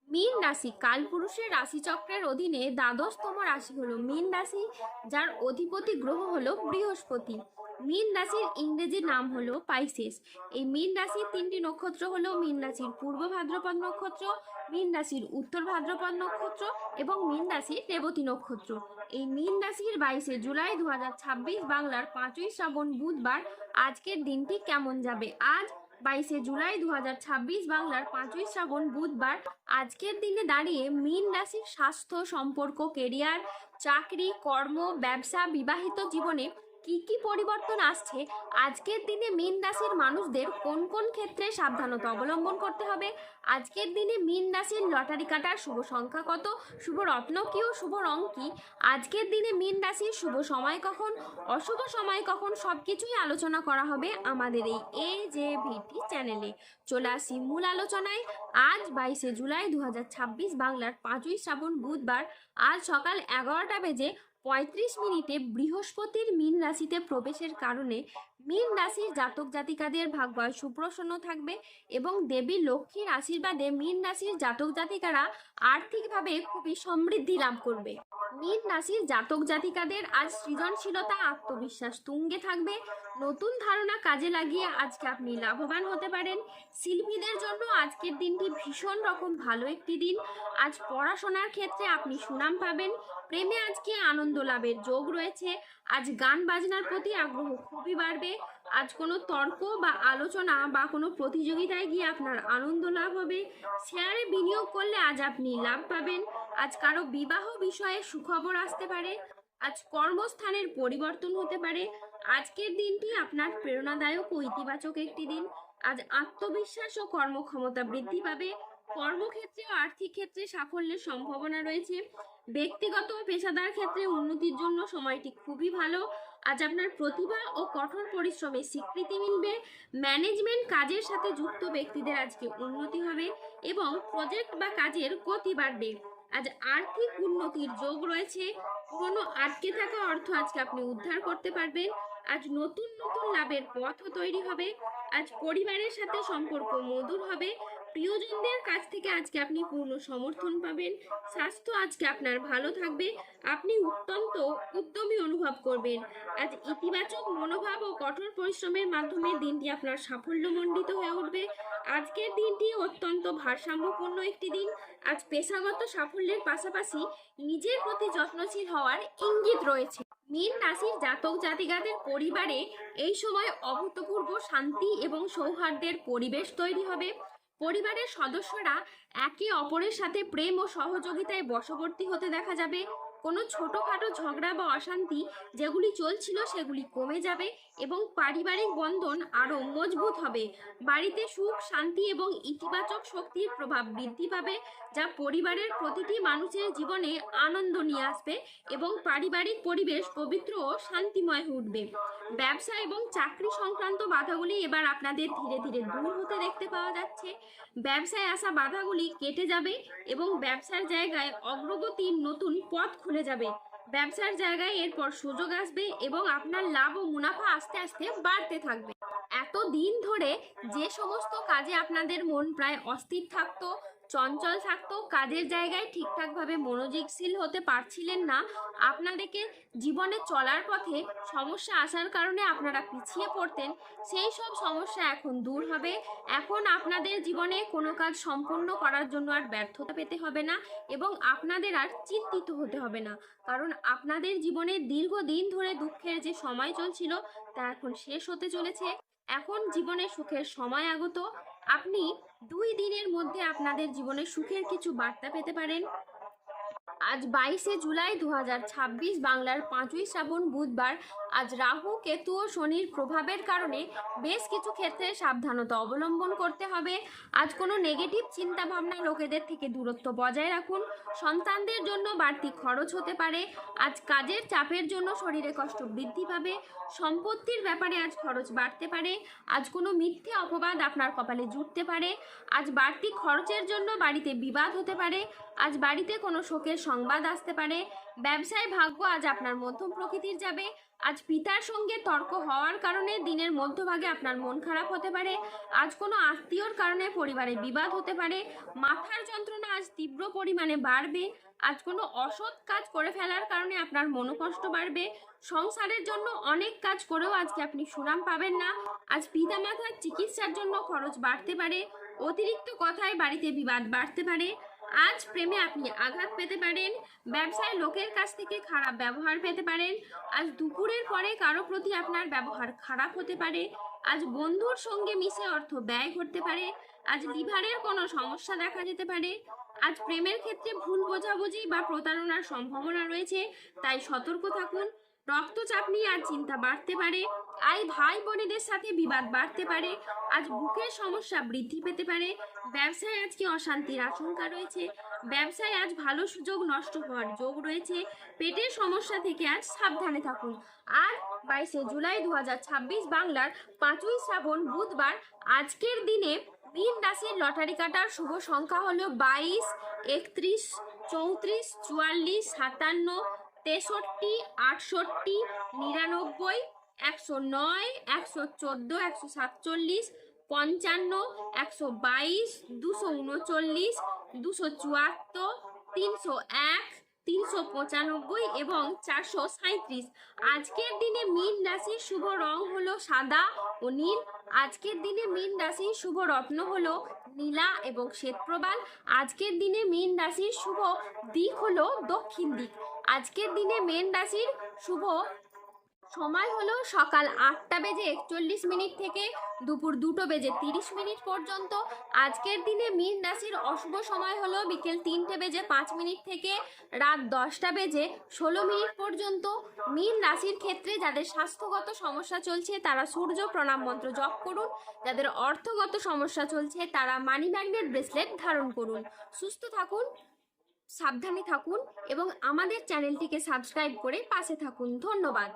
মীন রাশি কালপুরুষের রাশিচক্রের অধীনে দ্বাদশতম রাশি হলো মীন রাশি, যার অধিপতি গ্রহ হলো বৃহস্পতি। মীন রাশির ইংরেজি নাম হলো পাইসেস। এই মীন রাশির তিনটি নক্ষত্র হলো মীন রাশির পূর্ব ভাদ্রপদ নক্ষত্র, মীন রাশির উত্তর ভাদ্রপদ নক্ষত্র এবং মীন রাশির রেবতী নক্ষত্র। এই মীন রাশির 22শে জুলাই 2026 বাংলার 5ই শ্রাবণ বুধবার আজকের দিনটি কেমন যাবে? আজ 22শে জুলাই 2026 বাংলার 5ই শ্রাবণ বুধবার আজকের দিনে দাঁড়িয়ে মীন রাশির স্বাস্থ্য, সম্পর্ক, কেরিয়ার, চাকরি, কর্ম, ব্যবসা, বিবাহিত জীবনে কি কি পরিবর্তন আসছে, আজকের দিনে মীন রাশির মানুষদের কোন কোন ক্ষেত্রে সাবধানতা অবলম্বন করতে হবে, আজকের দিনে মীন রাশির লটারি কাটার শুভ সংখ্যা কত, শুভ রত্ন কি ও শুভ রং কি, আজকের দিনে মীন রাশির শুভ সময় কখন, অশুভ সময় কখন, সবকিছুই আলোচনা করা হবে আমাদের এই AJVT চ্যানেলে। চলে আসি মূল আলোচনায়। আজ 22শে জুলাই 2026 বাংলার 5ই শ্রাবণ বুধবার আজ সকাল 11টা বেজে 35 মিনিটে বৃহস্পতির মীন রাশিতে প্রবেশের কারণে মীন রাশির জাতক জাতিকাদের ভাগ্য সুপ্রসন্ন থাকবে এবং দেবী লক্ষ্মীর আশীর্বাদে মীন রাশির জাতক জাতিকারা আর্থিকভাবে খুবই সমৃদ্ধি লাভ করবে। মীন রাশির জাতক জাতিকাদের আজ সৃজনশীলতা, আত্মবিশ্বাস তুঙ্গে থাকবে। নতুন ধারণা কাজে লাগিয়ে আজকে আপনি লাভবান হতে পারেন। শিল্পীদের জন্য আজকের দিনটি ভীষণ রকম ভালো একটি দিন। আজ পড়াশোনার ক্ষেত্রে আপনি সুনাম পাবেন। প্রেমে আজকে আনন্দ লাভের যোগ রয়েছে। আজ গান বাজনার প্রতি আগ্রহ খুবই বাড়বে। আজ কোনো তর্ক বা আলোচনা বা কোনো প্রতিযোগিতায় গিয়ে আপনার আনন্দ লাভ হবে। শেয়ারে বিনিয়োগ করলে আজ আপনি লাভ পাবেন। আজ কারো বিবাহ বিষয়ে সুখবর আসতে পারে। আজ কর্মস্থানের পরিবর্তন হতে পারে। আজকের দিনটি আপনার প্রেরণাদায়ক ও ইতিবাচক একটি দিন। আজ আত্মবিশ্বাস ও কর্মক্ষমতা বৃদ্ধি পাবে। কর্মক্ষেত্রে ও আর্থিক ক্ষেত্রে সাফল্যের সম্ভাবনা রয়েছে। ব্যক্তিগত ও পেশাদার ক্ষেত্রে উন্নতির জন্য সময়টি খুবই ভালো। আজ আপনার প্রতিভা ও কঠোর পরিশ্রমের স্বীকৃতি মিলবে। ম্যানেজমেন্ট কাজের সাথে যুক্ত ব্যক্তিদের আজকে উন্নতি হবে এবং প্রজেক্ট বা কাজের গতি বাড়বে। আজ আর্থিক উন্নতির যোগ রয়েছে। পুরনো আটকে থাকা অর্থ আজকে আপনি উদ্ধার করতে পারবেন। আজ নতুন নতুন লাভের পথও তৈরি হবে। আজ পরিবারের সাথে সম্পর্ক মধুর হবে। প্রিয়জনদের কাছ থেকে আজকে আপনি পূর্ণ সমর্থন পাবেন। স্বাস্থ্য আজকে আপনার ভালো থাকবে। আপনি অত্যন্ত উদ্যমী অনুভব করবেন। আজ ইতিবাচক মনোভাব ও কঠোর পরিশ্রমের মাধ্যমে দিনটি আপনার সাফল্যমণ্ডিত হয়ে উঠবে। আজকের দিনটি অত্যন্ত ভারসাম্যপূর্ণ একটি দিন। আজ পেশাগত সাফল্যের পাশাপাশি নিজের প্রতি যত্নশীল হওয়ার ইঙ্গিত রয়েছে। মীন রাশির জাতক জাতিকাদের পরিবারে এই সময় অভূতপূর্ব শান্তি এবং সৌহার্দ্যের পরিবেশ তৈরি হবে। পরিবারের সদস্যরা একে অপরের সাথে প্রেম ও সহযোগিতায় বশবর্তী হতে দেখা যাবে। কোনো ছোটোখাটো ঝগড়া বা অশান্তি যেগুলি চলছিল সেগুলি কমে যাবে এবং পারিবারিক বন্ধন আরও মজবুত হবে। বাড়িতে সুখ, শান্তি এবং ইতিবাচক শক্তির প্রভাব বৃদ্ধি পাবে, যা পরিবারের প্রতিটি মানুষের জীবনে আনন্দ নিয়ে আসবে এবং পারিবারিক পরিবেশ পবিত্র ও শান্তিময় হয়ে উঠবে। ব্যবসা এবং চাকরি সংক্রান্ত বাধাগুলি এবার আপনাদের ধীরে ধীরে দূর হতে দেখতে পাওয়া যাচ্ছে। ব্যবসায় আসা বাধাগুলি কেটে যাবে এবং ব্যবসার জায়গায় অগ্রগতির নতুন পথ খুলে যাবে। ব্যবসার জায়গায় এরপর সুযোগ আসবে এবং আপনার লাভ ও মুনাফা আস্তে আস্তে বাড়তে থাকবে। এত দিন ধরে যে সমস্ত কাজে আপনাদের মন প্রায় অস্থির থাকতো, চঞ্চল থাকতো, কাজের জায়গায় ঠিকঠাকভাবে মনোযোগশীল হতে পারছিলেন না, আপনাদেরকে জীবনে চলার পথে সমস্যা আসার কারণে আপনারা পিছিয়ে পড়তেন, সেই সব সমস্যা এখন দূর হবে। এখন আপনাদের জীবনে কোনো কাজ সম্পূর্ণ করার জন্য আর ব্যর্থতা পেতে হবে না এবং আপনাদের আর চিন্তিত হতে হবে না, কারণ আপনাদের জীবনে দীর্ঘদিন ধরে দুঃখের যে সময় চলছিল তা এখন শেষ হতে চলেছে। এখন জীবনে সুখের সময় আগত। আপনি 2 দিনের মধ্যে আপনাদের জীবনে সুখের কিছু বার্তা পেতে পারেন। আজ 22শে জুলাই 2026 বাংলার 5ই শ্রাবণ বুধবার আজ রাহু, কেতু ও শনির প্রভাবের কারণে বেশ কিছু ক্ষেত্রে সাবধানতা অবলম্বন করতে হবে। আজ কোনো নেগেটিভ চিন্তা ভাবনা লোকেদের থেকে দূরত্ব বজায় রাখুন। সন্তানদের জন্য বাড়তি খরচ হতে পারে। আজ কাজের চাপের জন্য শরীরে কষ্ট বৃদ্ধি পাবে। সম্পত্তির ব্যাপারে আজ খরচ বাড়তে পারে। আজ কোনো মিথ্যে অপবাদ আপনার কপালে জুটতে পারে। আজ বাড়তি খরচের জন্য বাড়িতে বিবাদ হতে পারে। আজ বাড়িতে কোনো শোকের সংবাদ আসতে পারে। ব্যবসায় ভাগ্য আজ আপনার মধ্যম প্রকৃতির যাবে। আজ পিতার সঙ্গে তর্ক হওয়ার কারণে দিনের মধ্যভাগে আপনার মন খারাপ হতে পারে। আজ কোনো আত্মীয়র কারণে পরিবারে বিবাদ হতে পারে। মাথার যন্ত্রণা আজ তীব্র পরিমাণে বাড়বে। আজ কোনো অসৎ কাজ করে ফেলার কারণে আপনার মনোকষ্ট বাড়বে। সংসারের জন্য অনেক কাজ করেও আজকে আপনি সুনাম পাবেন না। আজ পিতামাতার চিকিৎসার জন্য খরচ বাড়তে পারে। অতিরিক্ত কথায় বাড়িতে বিবাদ বাড়তে পারে। আজ প্রেমে আপনি আঘাত পেতে পারেন। ব্যবসায় লোকের কাছ থেকে খারাপ ব্যবহার পেতে পারেন। আজ দুপুরের পরে কারো প্রতি আপনার ব্যবহার খারাপ হতে পারে। আজ বন্ধুর সঙ্গে মিশে অর্থ ব্যয় করতে পারে। আজ লিভারের কোনো সমস্যা দেখা যেতে পারে। আজ প্রেমের ক্ষেত্রে ভুল বোঝাবুঝি বা প্রতারণার সম্ভাবনা রয়েছে, তাই সতর্ক থাকুন। রক্তচাপ নিয়ে আজ চিন্তা বাড়তে পারে। আজ ভাই বোনেদের সাথে বিবাদ বাড়তে পারে। আজ বুকের সমস্যা বৃদ্ধি পেতে পারে। ব্যবসায় আজকে অশান্তির আশঙ্কা রয়েছে। ব্যবসায় আজ ভালো সুযোগ নষ্ট হওয়ার যোগ রয়েছে। পেটের সমস্যা থেকে আজ সাবধানে থাকুন। আর 22 জুলাই 2026 বাংলার 5ই শ্রাবণ বুধবার আজকের দিনে মীন রাশির লটারি কাটার শুভ সংখ্যা হলো 22, 31, 34, 44, 57, 63, 68, 99, 109, 114, 147, 55, 122, 239, 274, 301, 395 এবং 437। আজকের দিনে মীন রাশির শুভ রং হলো সাদা ও নীল। আজকের দিনে মীন রাশির শুভ রত্ন হলো নীলা এবং শ্বেতপ্রবাল। আজকের দিনে মীন রাশির শুভ দিক হলো দক্ষিণ দিক। আজকের দিনে মীন রাশির শুভ সময় হলো সকাল 8:41 থেকে দুপুর 2:30 পর্যন্ত। আজকের দিনে মীন রাশির অশুভ সময় হলো বিকেল 3:05 থেকে রাত 10:16 পর্যন্ত। মীন রাশির ক্ষেত্রে যাদের স্বাস্থ্যগত সমস্যা চলছে তারা সূর্য প্রণাম মন্ত্র জপ করুন। যাদের অর্থগত সমস্যা চলছে তারা মানি ম্যাগনেট ব্রেসলেট ধারণ করুন। সুস্থ থাকুন, সাবধানে থাকুন এবং আমাদের চ্যানেলটিকে সাবস্ক্রাইব করে পাশে থাকুন। ধন্যবাদ।